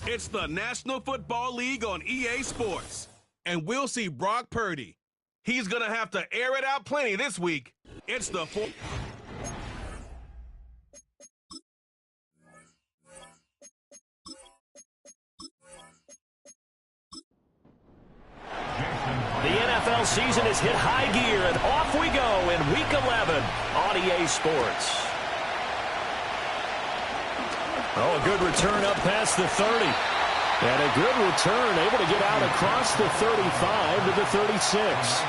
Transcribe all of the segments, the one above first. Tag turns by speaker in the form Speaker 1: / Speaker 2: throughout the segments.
Speaker 1: It's the National Football League on EA Sports. And we'll see Brock Purdy. He's going to have to air it out plenty this week. It's the The
Speaker 2: NFL season has hit high gear, and off we go in Week 11 on EA Sports. Oh, a good return up past the 30. And a good return, able to get out across the 35 to the 36.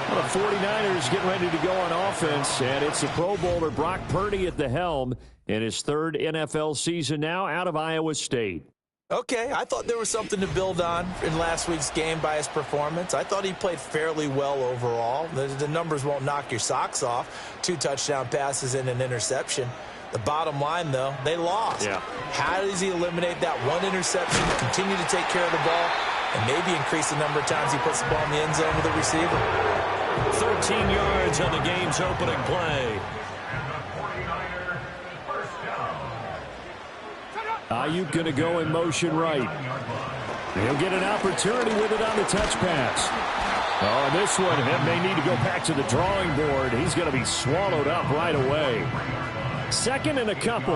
Speaker 2: Well, the 49ers getting ready to go on offense, and it's the Pro Bowler Brock Purdy at the helm in his third NFL season now out of Iowa State.
Speaker 3: Okay, I thought there was something to build on in last week's game by his performance. I thought he played fairly well overall. The numbers won't knock your socks off. 2 touchdown passes and an interception. The bottom line, though, they lost. Yeah. How does he eliminate that one interception, continue to take care of the ball, and maybe increase the number of times he puts the ball in the end zone with a receiver?
Speaker 2: 13 yards on the game's opening play. Ayuk going to go in motion right. He'll get an opportunity with it on the touch pass. Oh, this one may need to go back to the drawing board. He's going to be swallowed up right away. Second and a couple.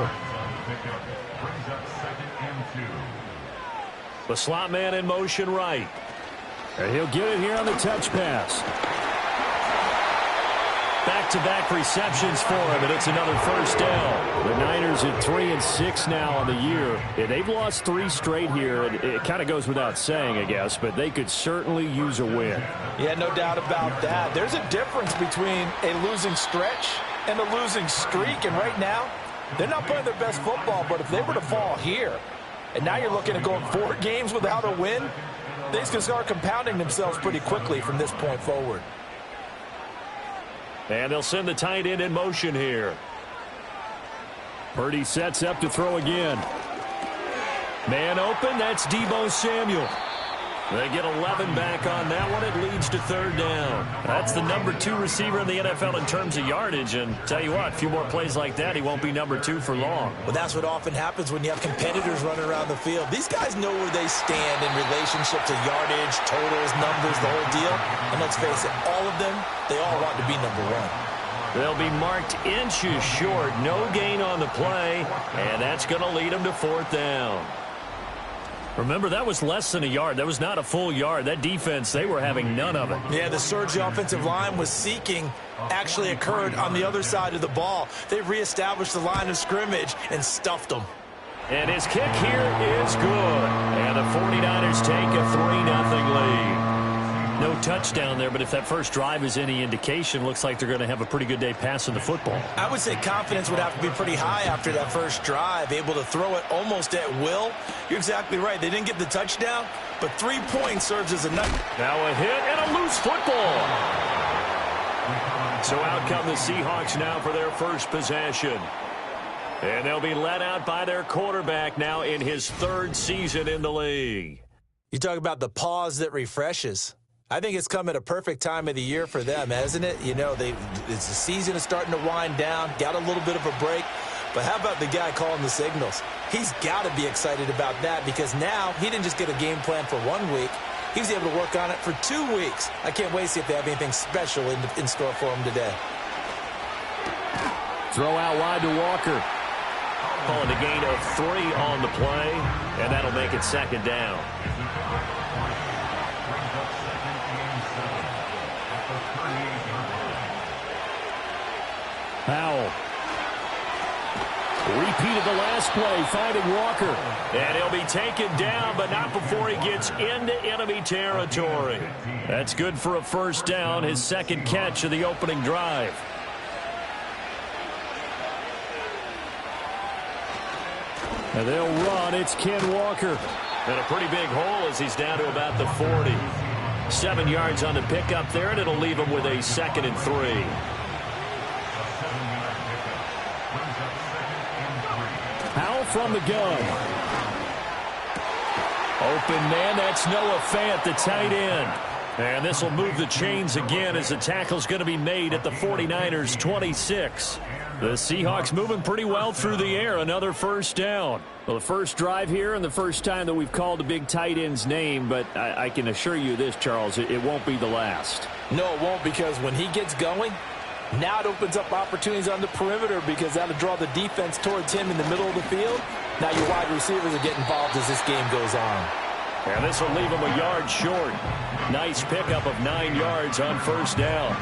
Speaker 2: The slot man in motion right. And he'll get it here on the touch pass. Back-to-back receptions for him, and it's another first down. The Niners at 3-6 now on the year. Yeah, they've lost 3 straight here. It kind of goes without saying, I guess, but they could certainly use a win.
Speaker 3: Yeah, no doubt about that. There's a difference between a losing stretch and a losing streak, and right now, they're not playing their best football, but if they were to fall here, and now you're looking at going 4 games without a win, things can start compounding themselves pretty quickly from this point forward.
Speaker 2: And they'll send the tight end in motion here. Purdy sets up to throw again. Man open, that's Deebo Samuel. They get 11 back on that one. It leads to third down. That's the number 2 receiver in the NFL in terms of yardage. And tell you what, a few more plays like that, he won't be number 2 for long.
Speaker 3: Well, that's what often happens when you have competitors running around the field. These guys know where they stand in relationship to yardage, totals, numbers, the whole deal. And let's face it, all of them, they all want to be number 1.
Speaker 2: They'll be marked inches short. No gain on the play. And that's going to lead them to fourth down. Remember, that was less than a yard. That was not a full yard. That defense, they were having none of it.
Speaker 3: Yeah, the surge the offensive line was seeking actually occurred on the other side of the ball. They reestablished the line of scrimmage and stuffed them.
Speaker 2: And his kick here is good. And the 49ers take a 3-0 lead. No touchdown there, but if that first drive is any indication, looks like they're going to have a pretty good day passing the football.
Speaker 3: I would say confidence would have to be pretty high after that first drive, able to throw it almost at will. You're exactly right. They didn't get the touchdown, but 3 points serves as a nut.
Speaker 2: Now a hit and a loose football. So out come the Seahawks now for their first possession. And they'll be let out by their quarterback now in his 3rd season in the league.
Speaker 3: You talk about the pause that refreshes. I think it's come at a perfect time of the year for them, hasn't it? You know, the season is starting to wind down, got a little bit of a break. But how about the guy calling the signals? He's got to be excited about that because now he didn't just get a game plan for 1 week. He was able to work on it for 2 weeks. I can't wait to see if they have anything special in store for him today.
Speaker 2: Throw out wide to Walker. Calling a gain of 3 on the play, and that'll make it second down. Powell. Repeated the last play, finding Walker. And he'll be taken down, but not before he gets into enemy territory. That's good for a first down, his 2nd catch of the opening drive. And they'll run. It's Ken Walker. And a pretty big hole as he's down to about the 40. 7 yards on the pickup there, and it'll leave him with a 2nd and 3. Powell from the gun. Open man, that's Noah Fant, the tight end. And this will move the chains again as the tackle's going to be made at the 49ers' 26. The Seahawks moving pretty well through the air. Another first down. Well, the first drive here and the first time that we've called a big tight end's name, but I can assure you this, Charles, it won't be the last.
Speaker 3: No, it won't, because when he gets going, now it opens up opportunities on the perimeter because that'll draw the defense towards him in the middle of the field. Now your wide receivers are getting involved as this game goes on.
Speaker 2: And this will leave him a yard short. Nice pickup of 9 yards on first down.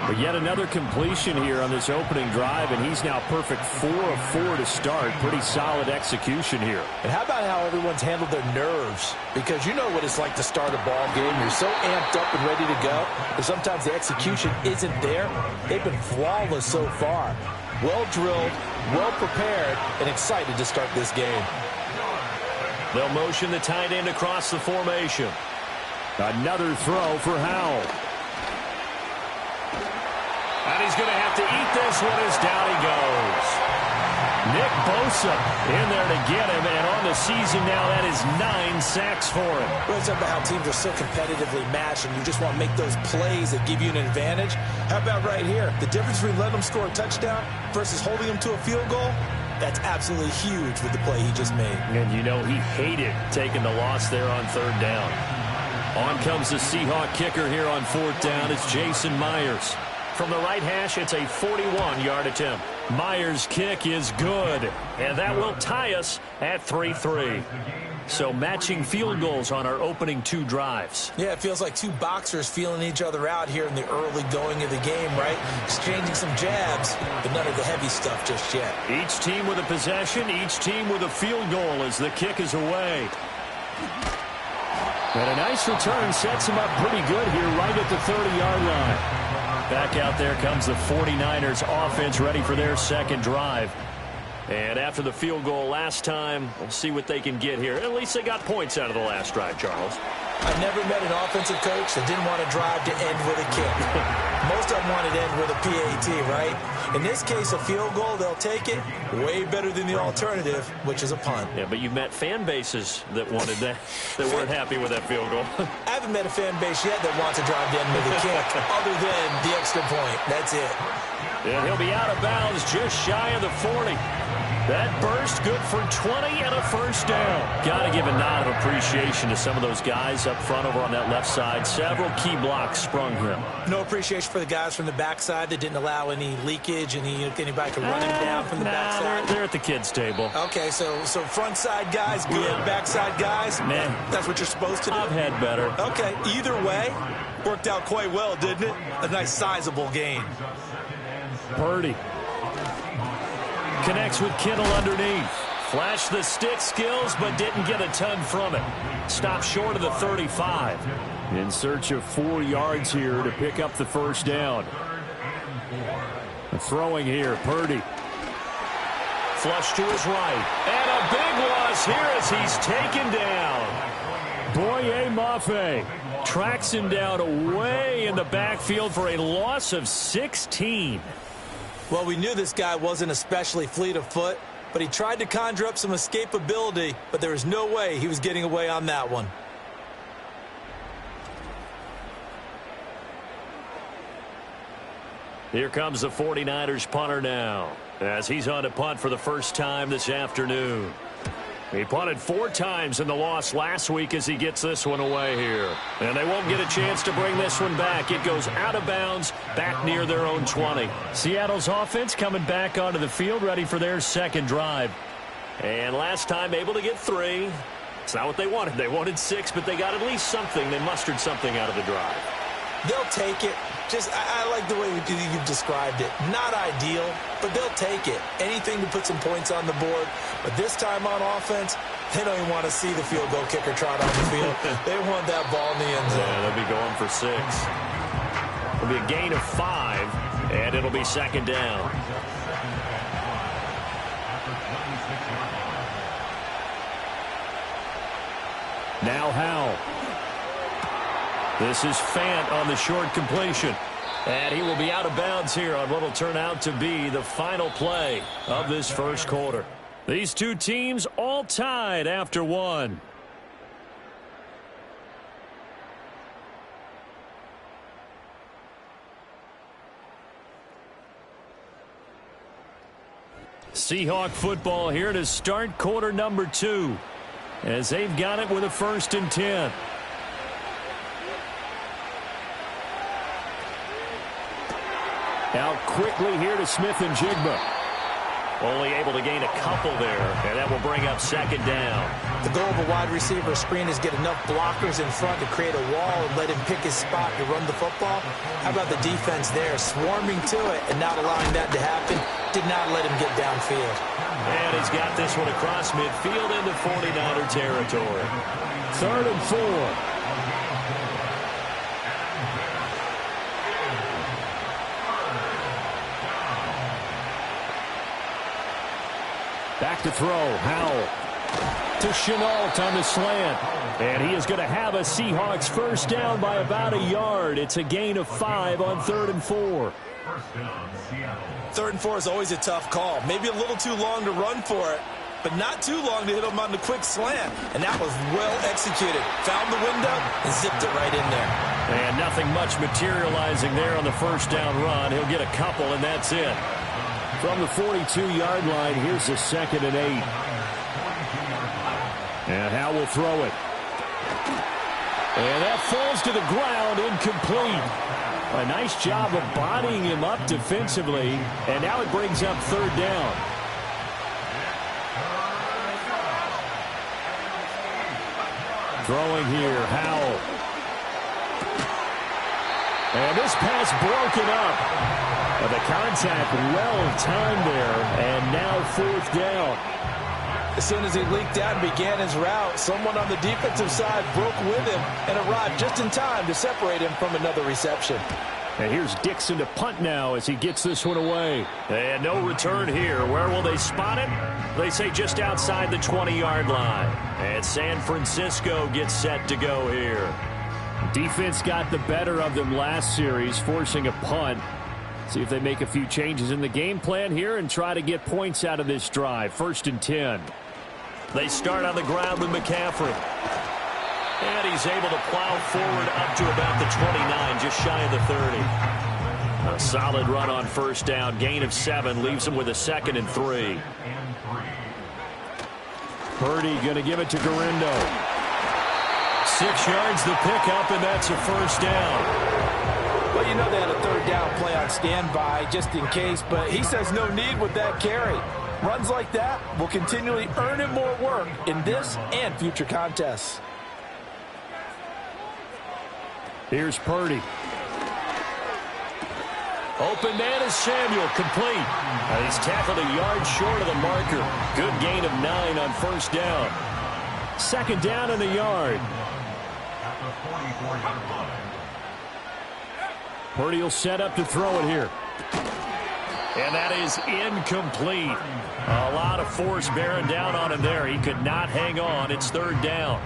Speaker 2: But yet another completion here on this opening drive, and he's now perfect 4 of 4 to start. Pretty solid execution here.
Speaker 3: And how about how everyone's handled their nerves? Because you know what it's like to start a ball game. You're so amped up and ready to go, but sometimes the execution isn't there. They've been flawless so far. Well drilled, well prepared, and excited to start this game.
Speaker 2: They'll motion the tight end across the formation. Another throw for Howell. And he's going to have to eat this one as down he goes. Nick Bosa in there to get him, and on the season now, that is 9 sacks for him.
Speaker 3: We're talking about how teams are so competitively matched, and you just want to make those plays that give you an advantage. How about right here? The difference between letting them score a touchdown versus holding them to a field goal, that's absolutely huge with the play he just made.
Speaker 2: And you know he hated taking the loss there on third down. On comes the Seahawk kicker here on fourth down. It's Jason Myers. From the right hash, it's a 41-yard attempt. Myers' kick is good, and that will tie us at 3-3. So matching field goals on our opening 2 drives.
Speaker 3: Yeah, it feels like 2 boxers feeling each other out here in the early going of the game, right? Exchanging some jabs, but none of the heavy stuff just yet.
Speaker 2: Each team with a possession, each team with a field goal as the kick is away. And a nice return sets him up pretty good here right at the 30-yard line. Back out there comes the 49ers offense ready for their second drive. And after the field goal last time, we'll see what they can get here. At least they got points out of the last drive, Charles.
Speaker 3: I've never met an offensive coach that didn't want to drive to end with a kick. Most of them want to end with a PAT, right? In this case, a field goal, they'll take it. Way better than the alternative, which is a punt.
Speaker 2: Yeah, but you've met fan bases that wanted that, that weren't happy with that field goal.
Speaker 3: I haven't met a fan base yet that wants to drive to end with a kick, other than the extra point. That's it.
Speaker 2: And he'll be out of bounds just shy of the 40. That burst good for 20 and a first down. Got to give a nod of appreciation to some of those guys up front over on that left side. Several key blocks sprung him.
Speaker 3: No appreciation for the guys from the backside that didn't allow any leakage, anybody could run him down from the backside.
Speaker 2: They're at the kids' table.
Speaker 3: Okay, so front side guys good, backside guys, that's what you're supposed to do?
Speaker 2: I've had better.
Speaker 3: Okay, either way, worked out quite well, didn't it? A nice sizable gain.
Speaker 2: Purdy connects with Kittle underneath. Flashed the stick skills, but didn't get a ton from it. Stopped short of the 35. In search of 4 yards here to pick up the first down. Throwing here, Purdy. Flush to his right. And a big loss here as he's taken down. Boye Mafe tracks him down away in the backfield for a loss of 16.
Speaker 3: Well, we knew this guy wasn't especially fleet of foot, but he tried to conjure up some escapability, but there was no way he was getting away on that one.
Speaker 2: Here comes the 49ers punter now, as he's on to punt for the first time this afternoon. He punted 4 times in the loss last week as he gets this one away here. And they won't get a chance to bring this one back. It goes out of bounds, back near their own 20. Seattle's offense coming back onto the field, ready for their second drive. And last time able to get 3. It's not what they wanted. They wanted 6, but they got at least something. They mustered something out of the drive.
Speaker 3: They'll take it. I like the way you've described it. Not ideal, but they'll take it. Anything to put some points on the board. But this time on offense, they don't even want to see the field goal kicker trot on the field. They want that ball in the end zone.
Speaker 2: Yeah, they'll be going for 6. It'll be a gain of 5, and it'll be second down. Now Howell. This is Fant on the short completion. And he will be out of bounds here on what will turn out to be the final play of this first quarter. These two teams all tied after 1. Seahawk football here to start quarter number 2 as they've got it with a 1st and 10. Out quickly here to Smith and Jigba. Only able to gain a couple there, and that will bring up 2nd down.
Speaker 3: The goal of a wide receiver screen is get enough blockers in front to create a wall and let him pick his spot to run the football. How about the defense there, swarming to it and not allowing that to happen? Did not let him get downfield.
Speaker 2: And he's got this one across midfield into 49er territory. 3rd and 4. Back to throw. Howell to Chenault on the slant. And he is going to have a Seahawks 1st down by about a yard. It's a gain of 5 on 3rd and 4.
Speaker 3: 3rd and 4 is always a tough call. Maybe a little too long to run for it, but not too long to hit him on the quick slant. And that was well executed. Found the window and zipped it right in there.
Speaker 2: And nothing much materializing there on the 1st down run. He'll get a couple, and that's it. From the 42-yard line, here's the 2nd and 8. And Howe will throw it. And that falls to the ground, incomplete. A nice job of bodying him up defensively. And now it brings up 3rd down. Throwing here, Howell. And this pass broken up. But the contact well timed there, and now 4th down.
Speaker 3: As soon as he leaked out and began his route, someone on the defensive side broke with him and arrived just in time to separate him from another reception.
Speaker 2: And here's Dixon to punt now as he gets this one away. And no return here. Where will they spot it? They say just outside the 20-yard line. And San Francisco gets set to go here. Defense got the better of them last series, forcing a punt. See if they make a few changes in the game plan here and try to get points out of this drive. 1st and 10. They start on the ground with McCaffrey. And he's able to plow forward up to about the 29, just shy of the 30. A solid run on 1st down. Gain of 7 leaves him with a 2nd and 3. Purdy going to give it to Garindo. 6 yards the pickup, and that's a 1st down.
Speaker 3: Well, you know they had a 3rd down play on standby just in case, but he says no need with that carry. Runs like that will continually earn him more work in this and future contests.
Speaker 2: Here's Purdy. Open man is Samuel, complete. He's tackled a yard short of the marker. Good gain of 9 on 1st down. 2nd down in the yard. Purdy will set up to throw it here. And that is incomplete. A lot of force bearing down on him there. He could not hang on. It's 3rd down.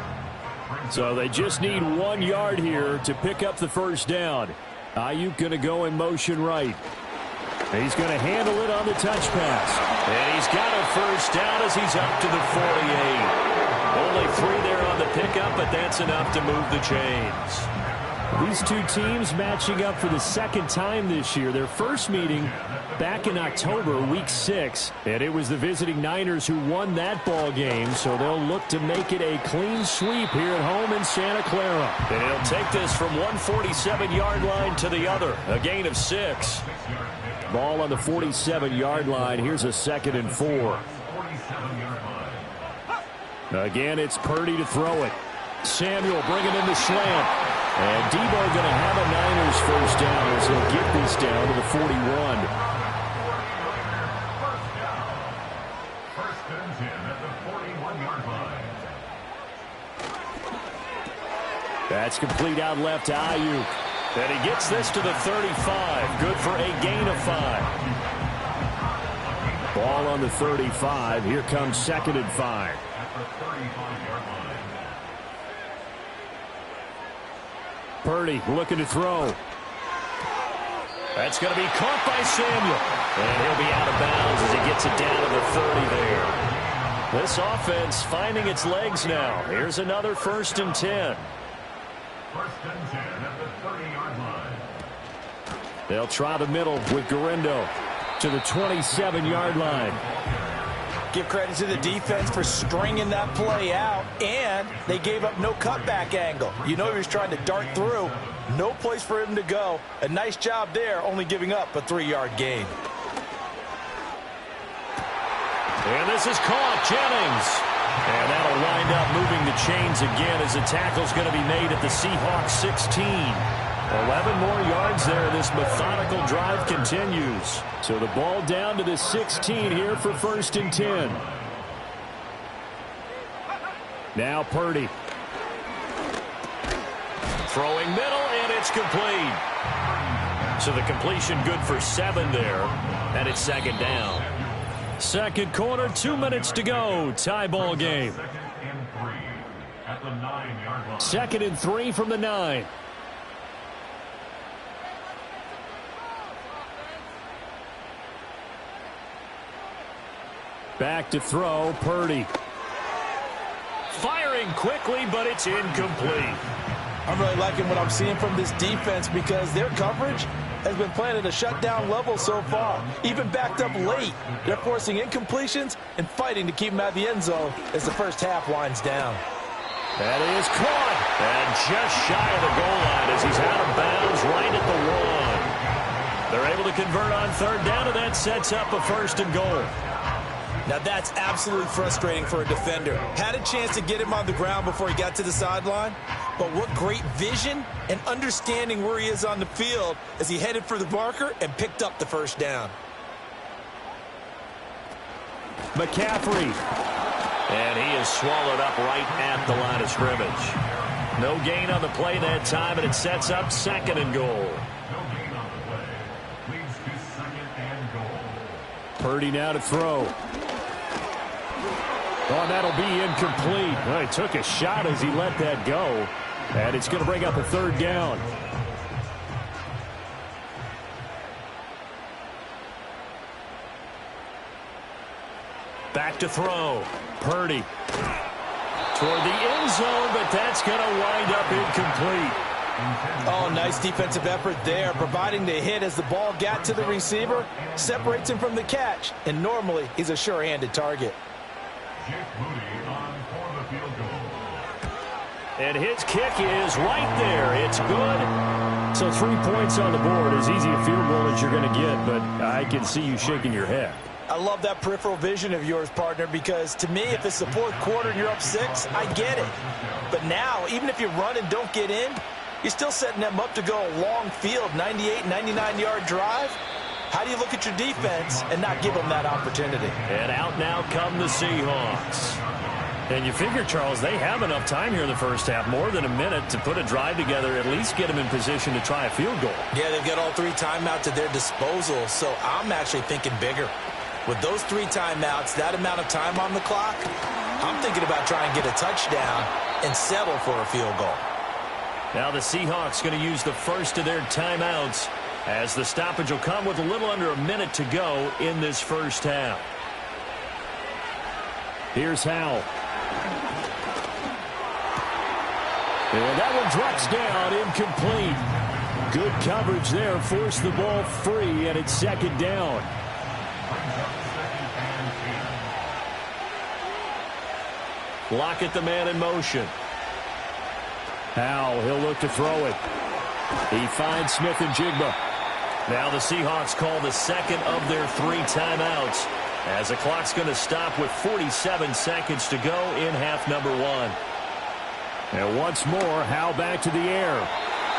Speaker 2: So they just need 1 yard here to pick up the 1st down. Ayuk going to go in motion right. He's going to handle it on the touch pass. And he's got a 1st down as he's up to the 48. Only 3 there on the pickup, but that's enough to move the chains. These two teams matching up for the 2nd time this year. Their first meeting back in October, week 6. And it was the visiting Niners who won that ball game. So they'll look to make it a clean sweep here at home in Santa Clara. And he'll take this from one 47-yard line to the other. A gain of 6. Ball on the 47-yard line. Here's a 2nd and 4. Again, it's Purdy to throw it. Samuel bringing in the slant. And Debo going to have a Niners 1st down as he'll get this down to the 41.
Speaker 4: 1st and 10 at the 41-yard line.
Speaker 2: That's complete out left to Ayuk. And he gets this to the 35. Good for a gain of 5. Ball on the 35. Here comes 2nd and 5.
Speaker 4: At the 35-yard line.
Speaker 2: Purdy looking to throw. That's going to be caught by Samuel. And he'll be out of bounds as he gets it down to the 30 there. This offense finding its legs now. Here's another 1st and 10.
Speaker 4: 1st and 10 at the 30-yard line.
Speaker 2: They'll try the middle with Garindo to the 27-yard line.
Speaker 3: Give credit to the defense for stringing that play out, and they gave up no cutback angle. You know he was trying to dart through. No place for him to go. A nice job there, only giving up a 3-yard gain.
Speaker 2: And this is caught, Jennings. And that'll wind up moving the chains again as the tackle's going to be made at the Seahawks 16. 11 more yards there. This methodical drive continues. So the ball down to the 16 here for 1st and 10. Now Purdy. Throwing middle, and it's complete. So the completion good for 7 there. And it's 2nd down. Second quarter, 2 minutes to go. Tie ball game. 2nd and 3 from the 9. Back to throw, Purdy. Firing quickly, but it's incomplete.
Speaker 3: I'm really liking what I'm seeing from this defense because their coverage has been playing at a shutdown level so far. Even backed up late, they're forcing incompletions and fighting to keep them out of the end zone as the first half winds down.
Speaker 2: That is caught. And just shy of the goal line as he's out of bounds right at the 1. They're able to convert on 3rd down, and that sets up a 1st and goal.
Speaker 3: Now that's absolutely frustrating for a defender. Had a chance to get him on the ground before he got to the sideline, but what great vision and understanding where he is on the field as he headed for the marker and picked up the 1st down.
Speaker 2: McCaffrey. And he is swallowed up right at the line of scrimmage. No gain on the play that time, and it sets up 2nd and goal.
Speaker 4: No gain on the play. Leads to 2nd and goal.
Speaker 2: Purdy now to throw. Oh, that'll be incomplete. Well, he took a shot as he let that go. And it's going to bring up a 3rd down. Back to throw. Purdy. Toward the end zone, but that's going to wind up incomplete.
Speaker 3: Oh, nice defensive effort there, providing the hit as the ball got to the receiver, separates him from the catch, and normally he's a sure-handed target.
Speaker 2: And his kick is right there. It's good. So 3 points on the board, as easy a field goal as you're going to get, but I can see you shaking your head.
Speaker 3: I love that peripheral vision of yours, partner, because to me, if it's the 4th quarter and you're up 6, I get it. But now, even if you run and don't get in, you're still setting them up to go a long field, 98, 99-yard drive. How do you look at your defense and not give them that opportunity?
Speaker 2: And out now come the Seahawks. And you figure, Charles, they have enough time here in the first half, more than a minute, to put a drive together, at least get them in position to try a field goal.
Speaker 3: Yeah, they've got all 3 timeouts at their disposal, so I'm actually thinking bigger. With those 3 timeouts, that amount of time on the clock, I'm thinking about trying to get a touchdown and settle for a field goal.
Speaker 2: Now the Seahawks going to use the first of their timeouts as the stoppage will come with a little under a minute to go in this first half. Here's Howell. And that one drops down, incomplete. Good coverage there, forced the ball free, and it's 2nd down. Lockett the man in motion. Howell, he'll look to throw it. He finds Smith and Jigba. Now the Seahawks call the 2nd of their 3 timeouts as the clock's going to stop with 47 seconds to go in half number 1. And once more, Howell back to the air.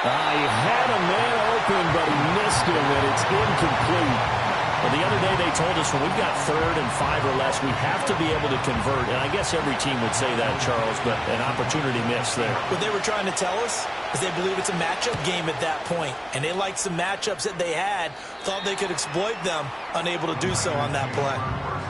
Speaker 2: He had a man open, but he missed him, and it's incomplete. Well, the other day they told us when we've got 3rd and 5 or less, we have to be able to convert. And I guess every team would say that, Charles, but an opportunity missed there.
Speaker 3: What they were trying to tell us is they believe it's a matchup game at that point, and they liked some matchups that they had, thought they could exploit them, unable to do so on that play.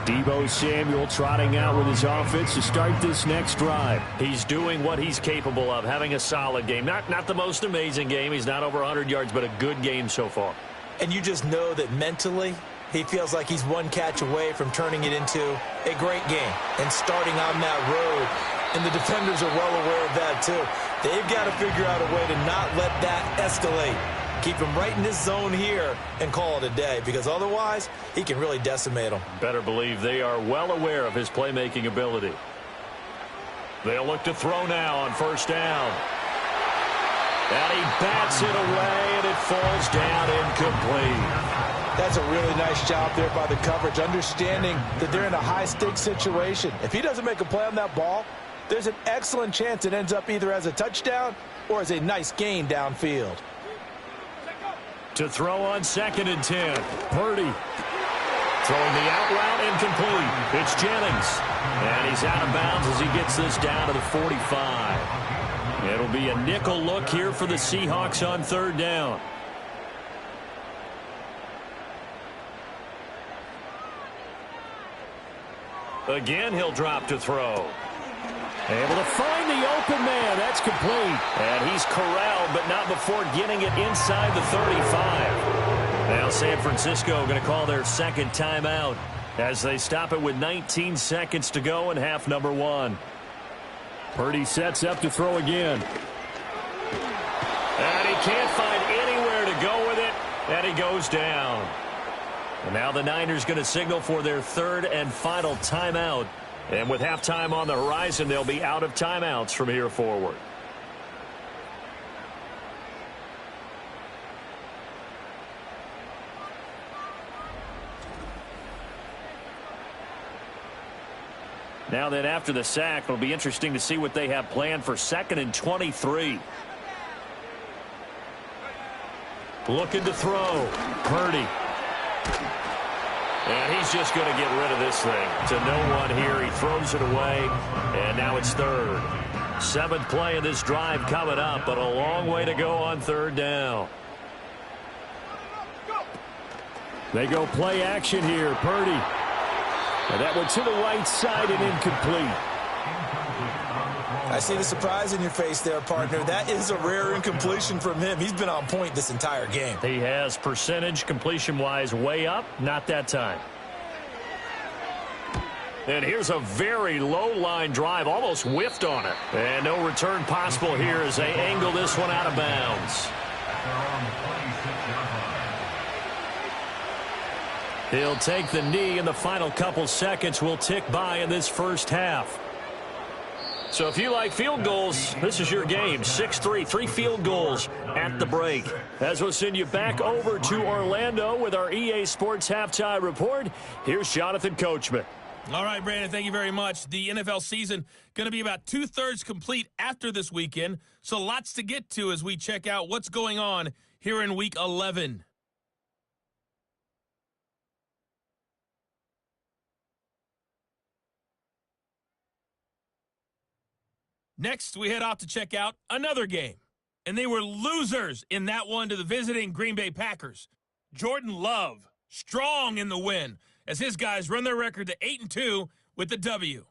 Speaker 2: Deebo Samuel trotting out with his offense to start this next drive. He's doing what he's capable of, having a solid game. Not the most amazing game. He's not over 100 yards, but a good game so far.
Speaker 3: And you just know that mentally, he feels like he's one catch away from turning it into a great game and starting on that road. And the defenders are well aware of that, too. They've got to figure out a way to not let that escalate Keep him right in this zone here and call it a day, because otherwise he can really decimate them.
Speaker 2: Better believe they are well aware of his playmaking ability. They'll look to throw now on first down. And he bats it away, and it falls down incomplete.
Speaker 3: That's a really nice job there by the coverage, understanding that they're in a high-stakes situation. If he doesn't make a play on that ball, there's an excellent chance it ends up either as a touchdown or as a nice gain downfield.
Speaker 2: To throw on 2nd and 10. Purdy throwing the out route incomplete. It's Jennings. And he's out of bounds as he gets this down to the 45. It'll be a nickel look here for the Seahawks on 3rd down. Again, he'll drop to throw. Able to find the open man. That's complete. And he's corralled, but not before getting it inside the 35. Now San Francisco going to call their 2nd timeout as they stop it with 19 seconds to go in half number 1. Purdy sets up to throw again. And he can't find anywhere to go with it. And he goes down. And now the Niners going to signal for their 3rd and final timeout. And with halftime on the horizon, they'll be out of timeouts from here forward. Now then, after the sack, it'll be interesting to see what they have planned for 2nd and 23. Looking to throw. Purdy. And he's just going to get rid of this thing to no one here. He throws it away, and now it's 3rd. 7th play of this drive coming up, but a long way to go on 3rd down. They go play action here. Purdy. And that one to the right side and incomplete.
Speaker 3: I see the surprise in your face there, partner. That is a rare incompletion from him. He's been on point this entire game.
Speaker 2: He has percentage completion-wise way up. Not that time. And here's a very low-line drive. Almost whiffed on it. And no return possible here as they angle this one out of bounds. He'll take the knee, and the final couple seconds will tick by in this first half. So if you like field goals, this is your game. 6-3, 3 field goals at the break. As we'll send you back over to Orlando with our EA Sports Halftime Report, here's Jonathan Coachman.
Speaker 5: All right, Brandon, thank you very much. The NFL season going to be about 2/3 complete after this weekend, so lots to get to as we check out what's going on here in Week 11. Next, we head off to check out another game. And they were losers in that one to the visiting Green Bay Packers. Jordan Love, strong in the win, as his guys run their record to 8-2 with the W.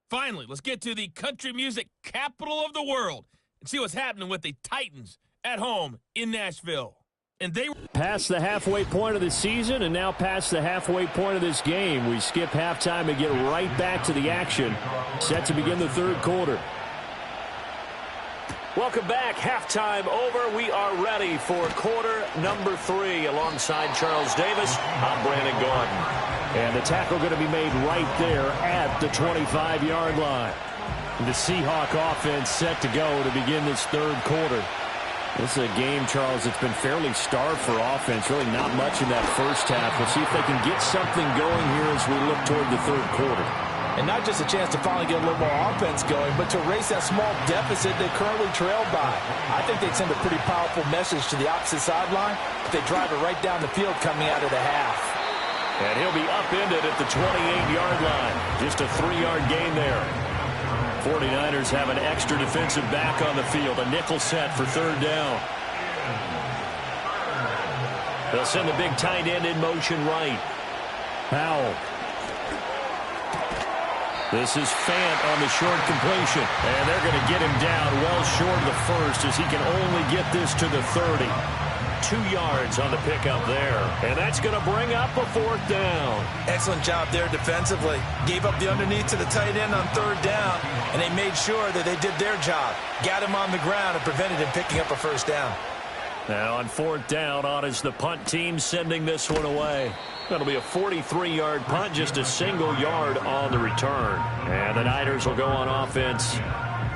Speaker 5: Finally, let's get to the country music capital of the world and see what's happening with the Titans at home in Nashville. And they
Speaker 2: past the halfway point of the season and now past the halfway point of this game. We skip halftime and get right back to the action. Set to begin the 3rd quarter. Welcome back. Halftime over. We are ready for quarter number 3. Alongside Charles Davis, I'm Brandon Gordon. And the tackle going to be made right there at the 25-yard line. The Seahawk offense set to go to begin this 3rd quarter. This is a game, Charles, that's been fairly starved for offense. Really not much in that first half. We'll see if they can get something going here as we look toward the 3rd quarter.
Speaker 3: And not just a chance to finally get a little more offense going, but to erase that small deficit they currently trailed by. I think they'd send a pretty powerful message to the opposite sideline if they drive it right down the field coming out of the half.
Speaker 2: And he'll be upended at the 28-yard line. Just a 3-yard gain there. 49ers have an extra defensive back on the field. A nickel set for 3rd down. They'll send the big tight end in motion right. Powell. This is Fant on the short completion. And they're going to get him down well short of the first as he can only get this to the 30. 2 yards on the pickup there. And that's going to bring up a 4th down.
Speaker 3: Excellent job there defensively. Gave up the underneath to the tight end on 3rd down, and they made sure that they did their job. Got him on the ground and prevented him picking up a 1st down.
Speaker 2: Now on 4th down, on is the punt team sending this one away. That'll be a 43-yard punt, just a single yard on the return. And the Niners will go on offense,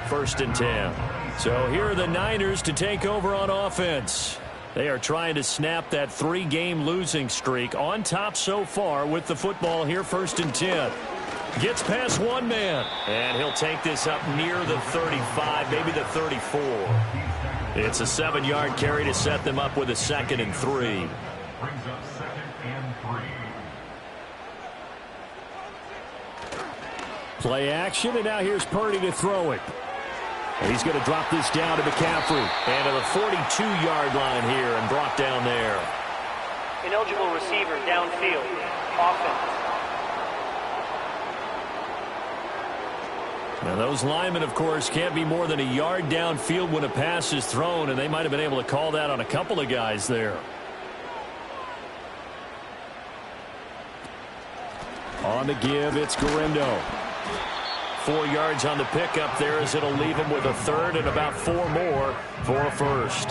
Speaker 2: 1st and 10. So here are the Niners to take over on offense. They are trying to snap that 3-game losing streak, on top so far with the football here, 1st and 10. Gets past one man, and he'll take this up near the 35, maybe the 34. It's a 7-yard carry to set them up with a 2nd and 3.
Speaker 4: Brings up 2nd and 3.
Speaker 2: Play action, and now here's Purdy to throw it. And he's going to drop this down to McCaffrey. And to the 42-yard line here and brought down there.
Speaker 6: Ineligible receiver downfield. Offense.
Speaker 2: Now those linemen, of course, can't be more than a yard downfield when a pass is thrown, and they might have been able to call that on a couple of guys there. On the give, it's Garindo. 4 yards on the pickup there as it'll leave him with a 3rd and about 4 more for a 1st.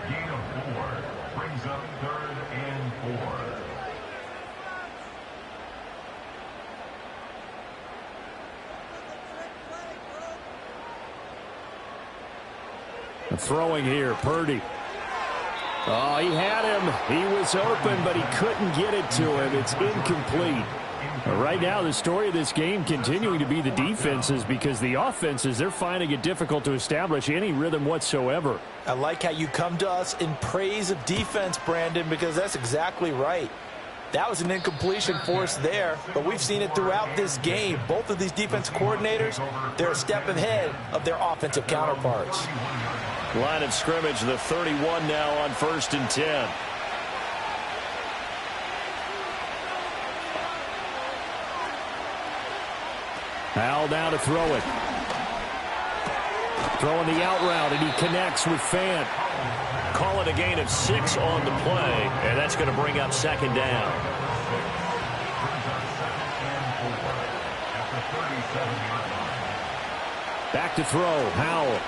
Speaker 4: Gain of 4 brings up 3rd and 4.
Speaker 2: Throwing here, Purdy. Oh, he had him. He was open, but he couldn't get it to him. It's incomplete. Right now, the story of this game continuing to be the defenses, because the offenses, they're finding it difficult to establish any rhythm whatsoever.
Speaker 3: I like how you come to us in praise of defense, Brandon, because that's exactly right. That was an incompletion for us there, but we've seen it throughout this game. Both of these defense coordinators, they're a step ahead of their offensive counterparts.
Speaker 2: Line of scrimmage, the 31 now on 1st and 10. Howell now to throw it. Throwing the out route, and he connects with Fant. Call it a gain of 6 on the play, and that's going to bring up 2nd down. Back to throw, Howell.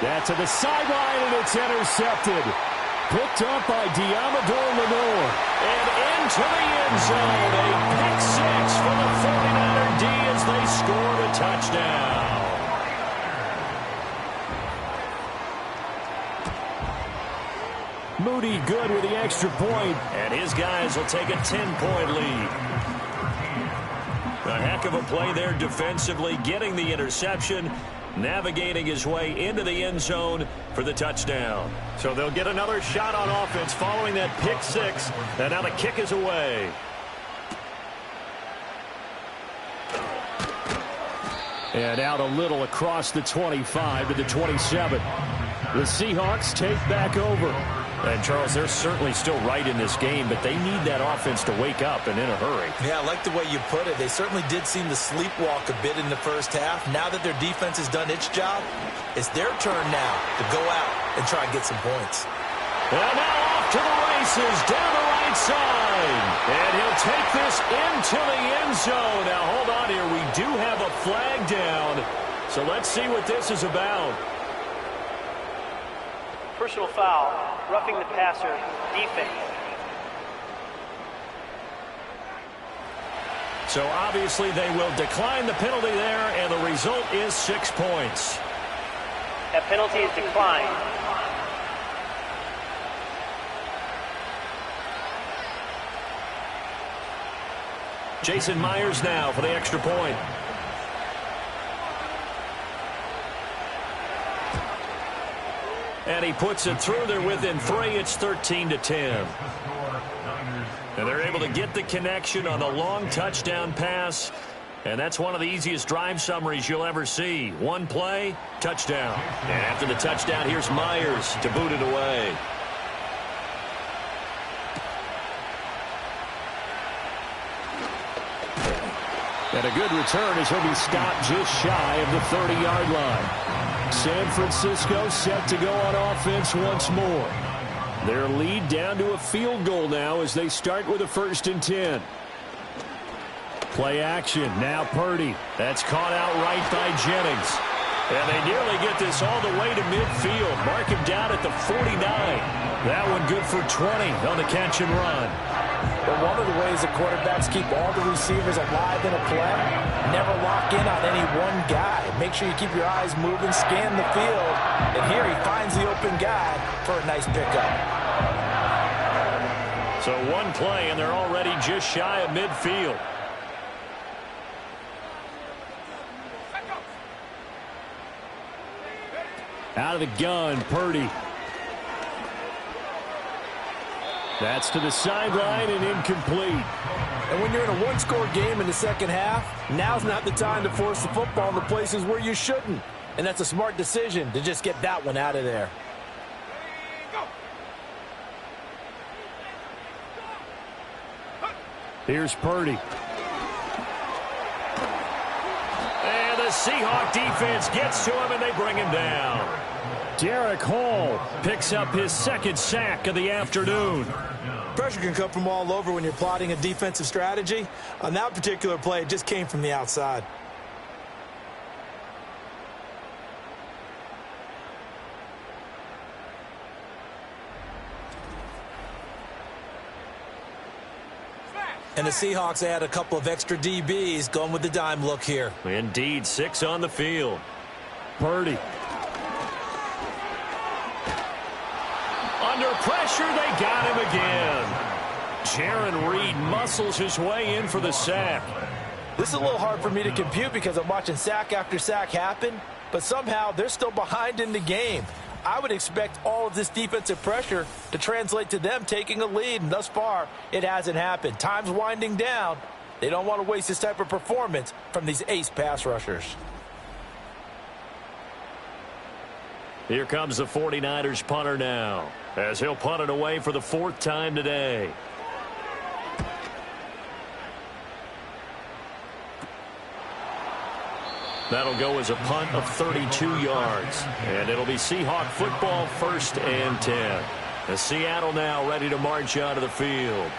Speaker 2: That's to the sideline, and it's intercepted. Picked up by Diamador Lenore. And into the end zone. A pick 6 for the 49er D as they score a touchdown. Moody good with the extra point. And his guys will take a 10-point lead. A heck of a play there defensively, getting the interception, navigating his way into the end zone for the touchdown. So they'll get another shot on offense following that pick 6, and now the kick is away. And out a little across the 25 to the 27. The Seahawks take back over. And, Charles, they're certainly still right in this game, but they need that offense to wake up and in a hurry.
Speaker 3: Yeah, I like the way you put it. They certainly did seem to sleepwalk a bit in the first half. Now that their defense has done its job, it's their turn now to go out and try and get some points.
Speaker 2: And now off to the races, down the right side. And he'll take this into the end zone. Now, hold on here. We do have a flag down. So let's see what this is about.
Speaker 6: Personal foul, roughing the passer, defense.
Speaker 2: So obviously they will decline the penalty there, and the result is 6 points.
Speaker 6: That penalty is declined.
Speaker 2: Jason Myers now for the extra point. And he puts it through. They're within 3. It's 13-10. And they're able to get the connection on the long touchdown pass. And that's one of the easiest drive summaries you'll ever see. One play, touchdown. And after the touchdown, here's Myers to boot it away. And a good return as he'll be stopped just shy of the 30-yard line. San Francisco set to go on offense once more. Their lead down to a field goal now as they start with a 1st and 10. Play action, now Purdy. That's caught out right by Jennings. And they nearly get this all the way to midfield. Mark him down at the 49. That one good for 20 on the catch and run.
Speaker 3: But one of the ways the quarterbacks keep all the receivers alive in a play, never lock in on any one guy. Make sure you keep your eyes moving, scan the field. And here he finds the open guy for a nice pickup.
Speaker 2: So one play, and they're already just shy of midfield. Out of the gun, Purdy. That's to the sideline and incomplete.
Speaker 3: And when you're in a one-score game in the second half, now's not the time to force the football in the places where you shouldn't. And that's a smart decision to just get that one out of there.
Speaker 2: Here's Purdy. And the Seahawks defense gets to him, and they bring him down. Derek Hall picks up his second sack of the afternoon.
Speaker 3: Pressure can come from all over when you're plotting a defensive strategy. On that particular play, it just came from the outside. And the Seahawks add a couple of extra DBs going with the dime look here.
Speaker 2: Indeed, 6 on the field. Purdy. Under pressure, they got him again. Jaron Reed muscles his way in for the sack.
Speaker 3: This is a little hard for me to compute because I'm watching sack after sack happen, but somehow they're still behind in the game. I would expect all of this defensive pressure to translate to them taking a lead, and thus far, it hasn't happened. Time's winding down. They don't want to waste this type of performance from these ace pass rushers.
Speaker 2: Here comes the 49ers punter now, as he'll punt it away for the 4th time today. That'll go as a punt of 32 yards. And it'll be Seahawk football, 1st and 10. The Seattle now ready to march out of the field.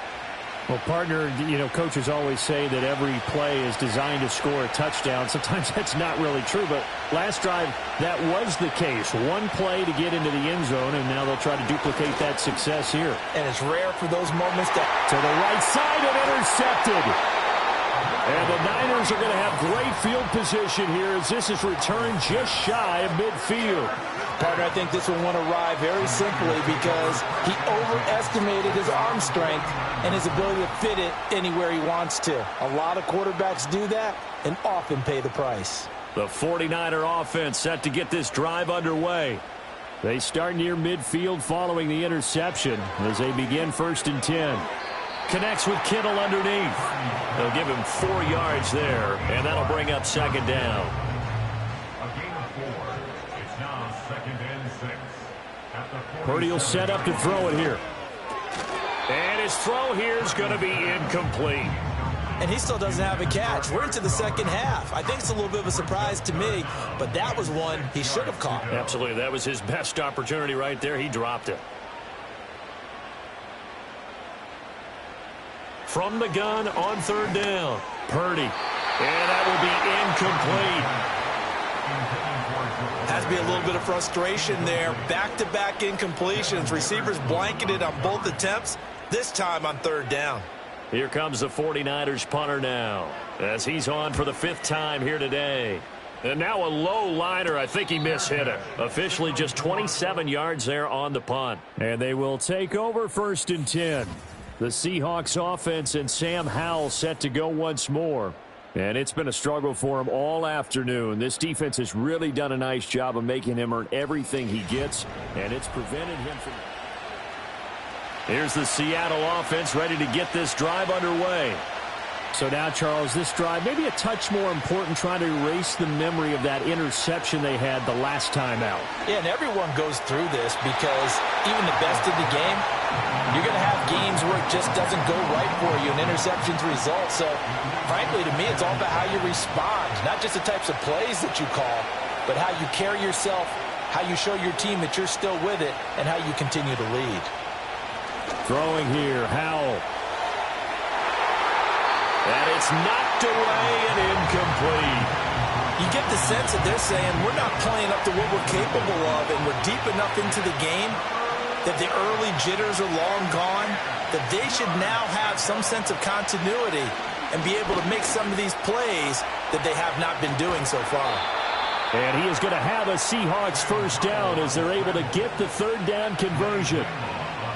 Speaker 7: Well, partner, coaches always say that every play is designed to score a touchdown. Sometimes that's not really true, but last drive, that was the case. One play to get into the end zone, and now they'll try to duplicate that success here.
Speaker 3: And it's rare for those moments
Speaker 7: to the right side and intercepted. And the Niners are going to have great field position here as this is returned just shy of midfield.
Speaker 3: Partner, I think this will want to ride very simply because he overestimated his arm strength and his ability to fit it anywhere he wants to. A lot of quarterbacks do that and often pay the price.
Speaker 2: The 49er offense set to get this drive underway. They start near midfield following the interception as they begin 1st and 10. Connects with Kittle underneath. They'll give him 4 yards there, and that'll bring up 2nd down.
Speaker 4: A gain of 4. It's now 2nd and 6. At the
Speaker 2: Purdy will set up to throw it here. And his throw here is going to be incomplete.
Speaker 3: And he still doesn't have a catch. We're into the second half. I think it's a little bit of a surprise to me, but that was one he should have caught.
Speaker 2: Absolutely. That was his best opportunity right there. He dropped it. From the gun on 3rd down. Purdy. And that will be incomplete.
Speaker 3: Has to be a little bit of frustration there. Back-to-back incompletions. Receivers blanketed on both attempts, this time on 3rd down.
Speaker 2: Here comes the 49ers punter now, as he's on for the 5th time here today. And now a low liner. I think he mishit it. Officially just 27 yards there on the punt.
Speaker 7: And they will take over 1st and 10.
Speaker 2: The Seahawks offense and Sam Howell set to go once more. And it's been a struggle for him all afternoon. This defense has really done a nice job of making him earn everything he gets, and it's prevented him from... Here's the Seattle offense ready to get this drive underway.
Speaker 7: So now, Charles, this drive maybe a touch more important, trying to erase the memory of that interception they had the last time out.
Speaker 3: Yeah, and everyone goes through this because even the best in the game, you're going to have games where it just doesn't go right for you, and interceptions result. So, frankly, to me, it's all about how you respond, not just the types of plays that you call, but how you carry yourself, how you show your team that you're still with it, and how you continue to lead.
Speaker 2: Throwing here, Howell. And it's knocked away and incomplete.
Speaker 3: You get the sense that they're saying we're not playing up to what we're capable of, and we're deep enough into the game that the early jitters are long gone, that they should now have some sense of continuity and be able to make some of these plays that they have not been doing so far.
Speaker 2: And he is going to have a Seahawks first down as they're able to get the third down conversion.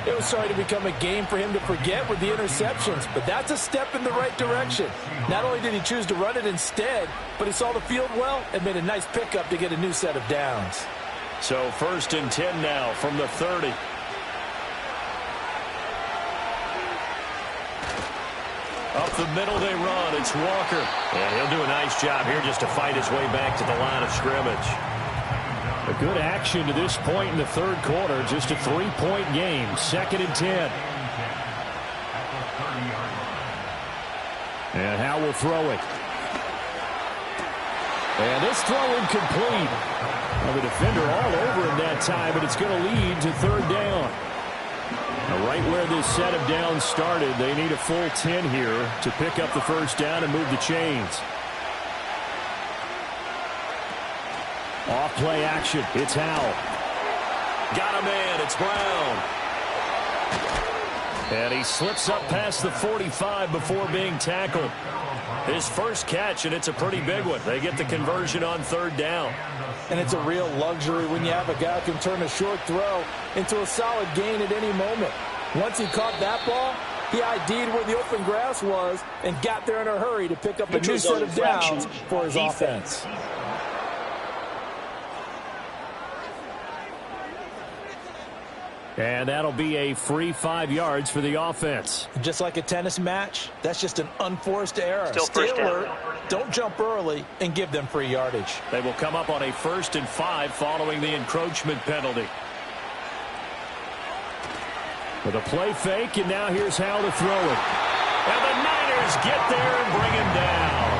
Speaker 3: It was starting to become a game for him to forget with the interceptions, but that's a step in the right direction. Not only did he choose to run it instead, but he saw the field well and made a nice pickup to get a new set of downs.
Speaker 2: So 1st and 10 now from the 30. Up the middle they run. It's Walker. And he'll do a nice job here just to fight his way back to the line of scrimmage. A good action to this point in the third quarter. Just a 3-point game. 2nd and 10. And Howe will throw it. And this throw incomplete. Well, the defender all over him that time, but it's going to lead to third down. Now, right where this set of downs started, they need a full 10 here to pick up the first down and move the chains. Off play action. It's Howe. Got a man. It's Brown. And he slips up past the 45 before being tackled. His first catch, and it's a pretty big one. They get the conversion on third down.
Speaker 3: And it's a real luxury when you have a guy who can turn a short throw into a solid gain at any moment. Once he caught that ball, he ID'd where the open grass was and got there in a hurry to pick up a new set of downs for his offense.
Speaker 2: And that'll be a free 5 yards for the offense.
Speaker 3: Just like a tennis match, that's just an unforced error.
Speaker 6: Still
Speaker 3: Stay
Speaker 6: first
Speaker 3: alert,
Speaker 6: down.
Speaker 3: don't jump early, and give them free yardage.
Speaker 2: They will come up on a 1st and 5 following the encroachment penalty. With a play fake, and now here's Howe to throw it. And the Niners get there and bring him down.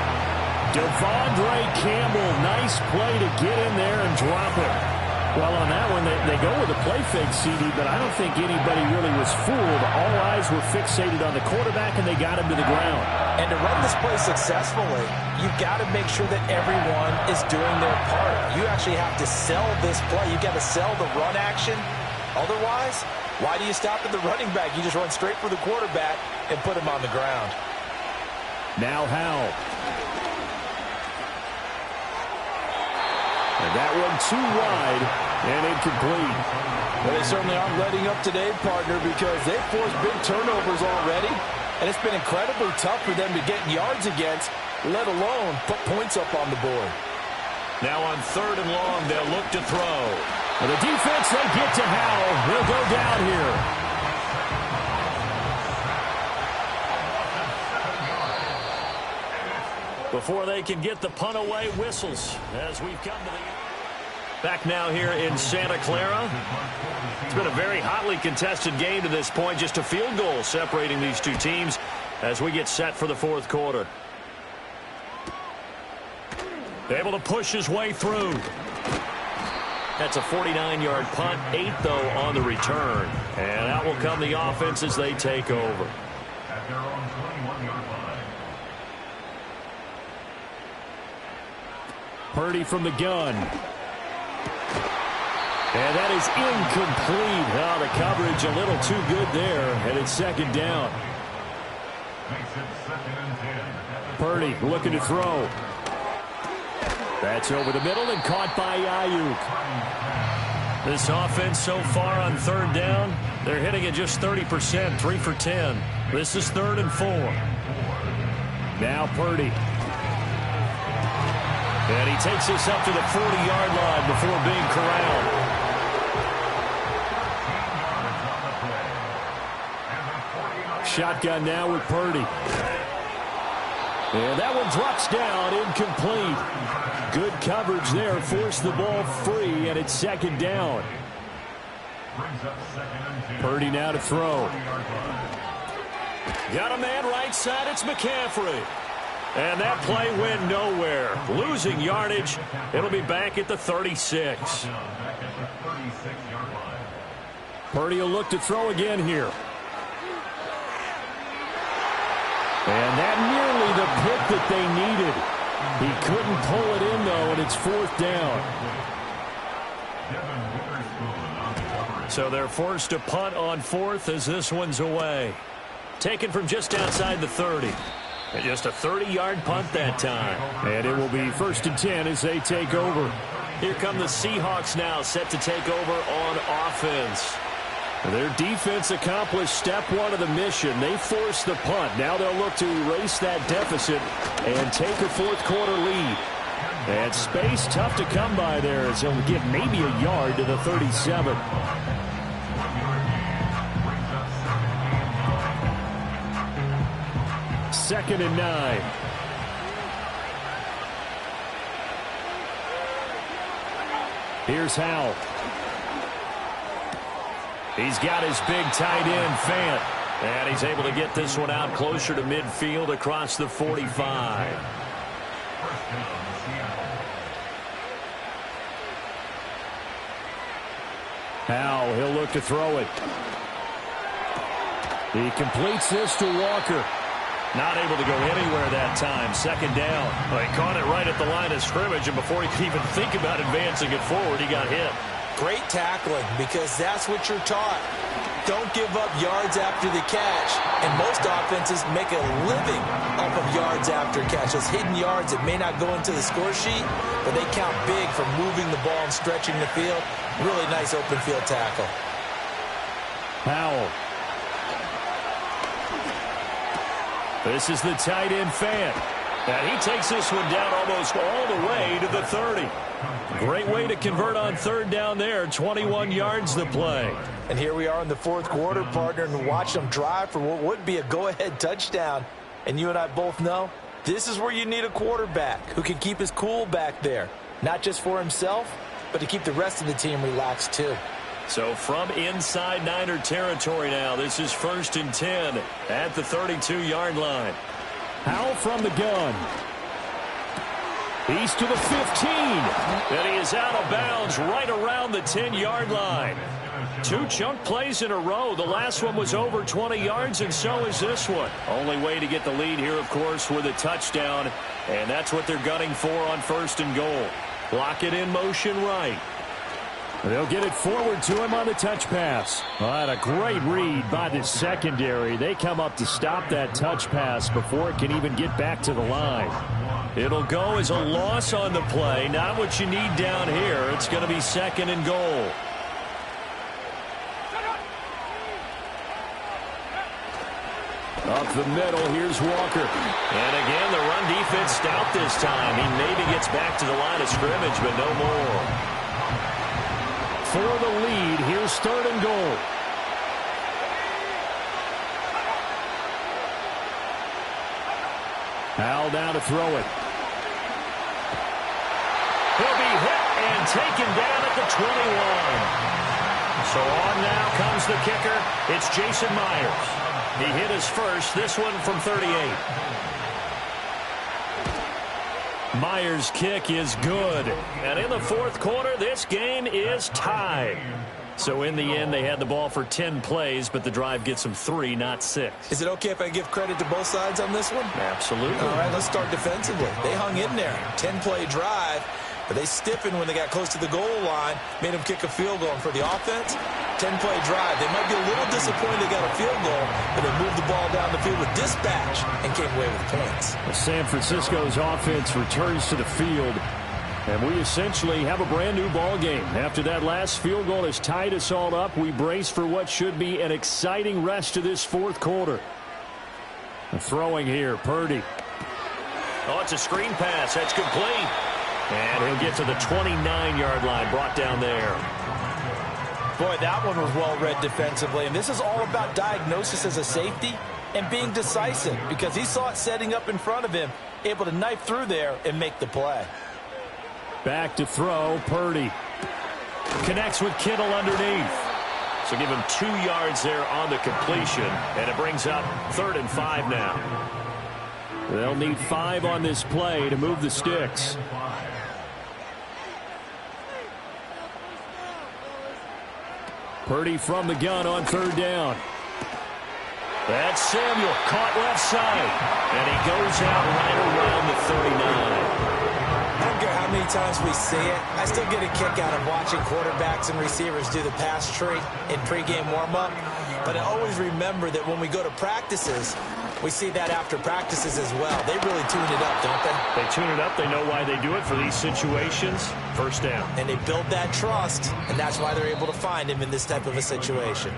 Speaker 2: Devondre Campbell, nice play to get in there and drop him. Well, on that one, they go with a play fake, CD, but I don't think anybody really was fooled. All eyes were fixated on the quarterback, and they got him to the ground.
Speaker 3: And to run this play successfully, you've got to make sure that everyone is doing their part. You actually have to sell this play. You've got to sell the run action. Otherwise, why do you stop at the running back? You just run straight for the quarterback and put him on the ground.
Speaker 2: Now Howe. And that one too wide and incomplete.
Speaker 3: Well, they certainly aren't letting up today, partner, because they've forced big turnovers already, and it's been incredibly tough for them to get yards against, let alone put points up on the board.
Speaker 2: Now on 3rd and long, they'll look to throw. And the defense, they get to Howe. He'll go down here. Before they can get the punt away, whistles as we've come to the end. Back now here in Santa Clara. It's been a very hotly contested game to this point. Just a field goal separating these two teams as we get set for the fourth quarter. Able to push his way through. That's a 49-yard punt, 8 though on the return. And out will come the offense as they take over.
Speaker 4: At their own 21-yard line.
Speaker 2: Purdy from the gun. And that is incomplete. Oh, the coverage a little too good there. And it's 2nd down.
Speaker 4: Makes it 2nd and 10.
Speaker 2: Purdy looking to throw. That's over the middle and caught by Ayuk. This offense so far on 3rd down, they're hitting it just 30%, 3 for 10. This is 3rd and 4. Now Purdy. And he takes this up to the 40-yard line before being corralled. Shotgun now with Purdy. And that one drops down, incomplete. Good coverage there, forced the ball free, and it's 2nd down. Purdy now to throw. Got a man right side, it's McCaffrey. And that play went nowhere. Losing yardage. It'll be back at the 36. Purdy will look to throw again here. And that nearly the pick that they needed. He couldn't pull it in, though, and it's 4th down. So they're forced to punt on 4th as this one's away. Taken from just outside the 30. And just a 30-yard punt that time.
Speaker 7: And it will be 1st and 10 as they take over.
Speaker 2: Here come the Seahawks now, set to take over on offense.
Speaker 7: Their defense accomplished step 1 of the mission. They forced the punt. Now they'll look to erase that deficit and take a 4th quarter lead. And space tough to come by there as they'll get maybe a yard to the 37. Second and 9. Here's Howell.
Speaker 2: He's got his big tight end, Fant. And he's able to get this one out closer to midfield across the 45.
Speaker 7: Howell, he'll look to throw it. He completes this to Walker.
Speaker 2: Not able to go anywhere that time. Second down. Well, he caught it right at the line of scrimmage, and before he could even think about advancing it forward, he got hit.
Speaker 3: Great tackling, because that's what you're taught. Don't give up yards after the catch. And most offenses make a living off of yards after catch. Those hidden yards that may not go into the score sheet, but they count big for moving the ball and stretching the field. Really nice open field tackle.
Speaker 7: Howell.
Speaker 2: This is the tight end, Fant. And he takes this one down almost all the way to the 30. Great way to convert on 3rd down there. 21 yards the play.
Speaker 3: And here we are in the 4th quarter, partner, and watch them drive for what would be a go-ahead touchdown. And you and I both know this is where you need a quarterback who can keep his cool back there. Not just for himself, but to keep the rest of the team relaxed too.
Speaker 2: So from inside Niner territory now, this is 1st and 10 at the 32-yard line.
Speaker 7: Howell from the gun. He's to the 15.
Speaker 2: And he is out of bounds right around the 10-yard line. 2 chunk plays in a row. The last one was over 20 yards, and so is this one. Only way to get the lead here, of course, with a touchdown. And that's what they're gunning for on 1st and goal. Block it in motion right.
Speaker 7: They'll get it forward to him on the touch pass. Well, that a great read by the secondary. They come up to stop that touch pass before it can even get back to the line.
Speaker 2: It'll go as a loss on the play. Not what you need down here. It's going to be 2nd and goal.
Speaker 7: Up the middle, here's Walker.
Speaker 2: And again, the run defense stout this time. He maybe gets back to the line of scrimmage, but no more.
Speaker 7: For the lead, here's 3rd and goal. Howell down to throw it.
Speaker 2: He'll be hit and taken down at the 21. So on now comes the kicker. It's Jason Myers. He hit his first, this one from 38. Myers' kick is good. And in the 4th quarter, this game is tied. So in the end, they had the ball for 10 plays, but the drive gets them 3, not 6.
Speaker 3: Is it okay if I give credit to both sides on this one?
Speaker 2: Absolutely.
Speaker 3: All right, let's start defensively. They hung in there. 10-play drive, but they stiffened when they got close to the goal line, made them kick a field goal. And for the offense, 10-play drive. They might be a little disappointed they got a field goal, but they moved the ball down the field with dispatch and came away with points.
Speaker 7: San Francisco's offense returns to the field, and we essentially have a brand-new ball game. After that last field goal has tied us all up, we brace for what should be an exciting rest of this 4th quarter. Throwing here, Purdy.
Speaker 2: Oh, it's a screen pass. That's complete. And he'll get to the 29-yard line, brought down there.
Speaker 3: Boy, that one was well read defensively, and this is all about diagnosis as a safety and being decisive, because he saw it setting up in front of him, able to knife through there and make the play.
Speaker 7: Back to throw, Purdy.
Speaker 2: Connects with Kittle underneath. So give him 2 yards there on the completion, and it brings up 3rd and 5 now.
Speaker 7: They'll need 5 on this play to move the sticks. Purdy from the gun on 3rd down.
Speaker 2: That's Samuel, caught left side. And he goes out right around the 39.
Speaker 3: I don't care how many times we see it. I still get a kick out of watching quarterbacks and receivers do the pass tree in pregame warm-up. But I always remember that when we go to practices, we see that after practices as well. They really tune it up, don't they?
Speaker 2: They tune it up. They know why they do it for these situations. First down.
Speaker 3: And they build that trust, and that's why they're able to find him in this type of a situation.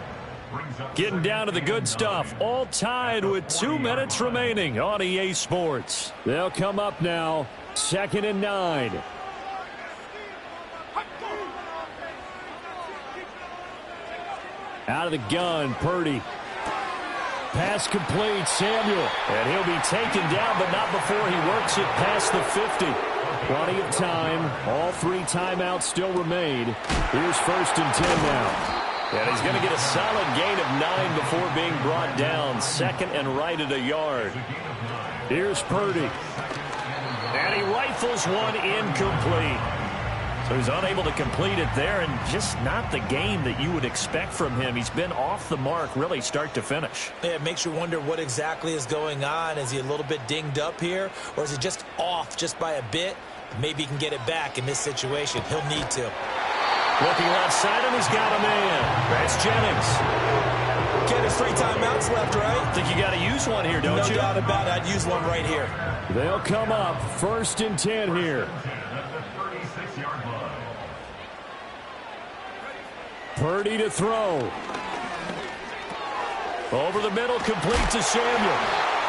Speaker 2: Getting down to the good stuff. All tied with 2 minutes remaining on EA Sports. They'll come up now. 2nd and 9. Out of the gun, Purdy. Pass complete, Samuel. And he'll be taken down, but not before he works it past the 50. Plenty of time. All 3 timeouts still remain. Here's 1st and 10 now. And he's going to get a solid gain of 9 before being brought down. 2nd and right at a yard. Here's Purdy. And he rifles one incomplete. So he's unable to complete it there, and just not the game that you would expect from him. He's been off the mark really start to finish.
Speaker 3: Yeah, it makes you wonder what exactly is going on. Is he a little bit dinged up here, or is he just off just by a bit? Maybe he can get it back in this situation. He'll need to.
Speaker 2: Looking left side, and he's got a man. That's Jennings.
Speaker 3: Get his 3 timeouts left, right?
Speaker 2: I think you got to use one here, don't you?
Speaker 3: No doubt about it. I'd use one right here.
Speaker 2: They'll come up 1st and 10 here. Purdy to throw. Over the middle, complete to Samuel.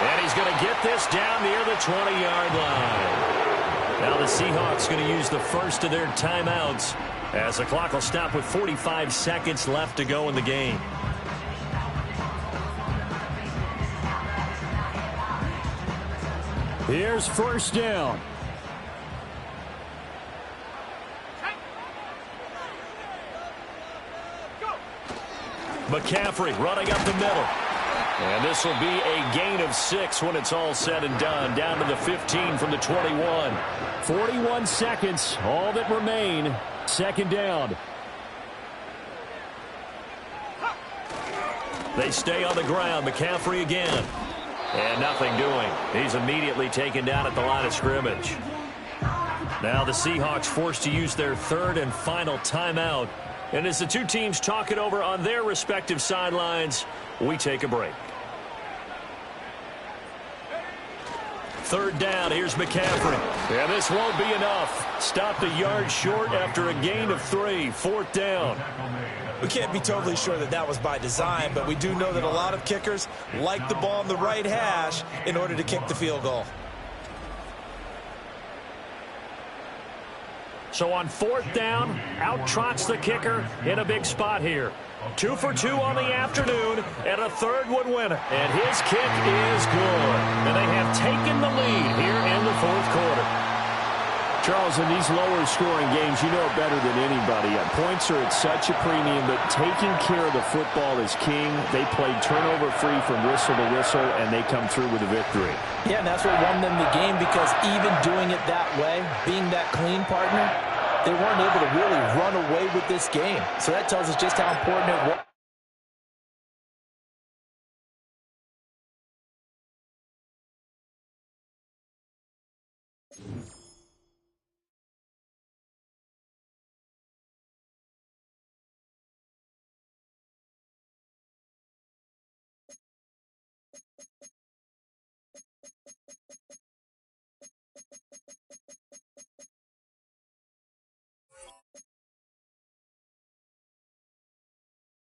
Speaker 2: And he's going to get this down near the 20-yard line. Now the Seahawks going to use the first of their timeouts as the clock will stop with 45 seconds left to go in the game. Here's 1st down. McCaffrey running up the middle. And this will be a gain of 6 when it's all said and done. Down to the 15 from the 21. 41 seconds, all that remain. 2nd down. They stay on the ground. McCaffrey again. And nothing doing. He's immediately taken down at the line of scrimmage. Now the Seahawks forced to use their 3rd and final timeout. And as the 2 teams talk it over on their respective sidelines, we take a break. 3rd down, here's McCaffrey. And this won't be enough. Stopped a yard short after a gain of 3. 4th down.
Speaker 3: We can't be totally sure that that was by design, but we do know that a lot of kickers like the ball on the right hash in order to kick the field goal.
Speaker 2: So on 4th down, out trots the kicker in a big spot here. 2 for 2 on the afternoon, and a 3rd would win it. And his kick is good. And they have taken the lead here in the 4th quarter.
Speaker 7: Charles, in these lower-scoring games, you know it better than anybody. Points are at such a premium, but taking care of the football is king. They played turnover-free from whistle to whistle, and they come through with a victory.
Speaker 3: Yeah, and that's what won them the game, because even doing it that way, being that clean partner, they weren't able to really run away with this game. So that tells us just how important it was.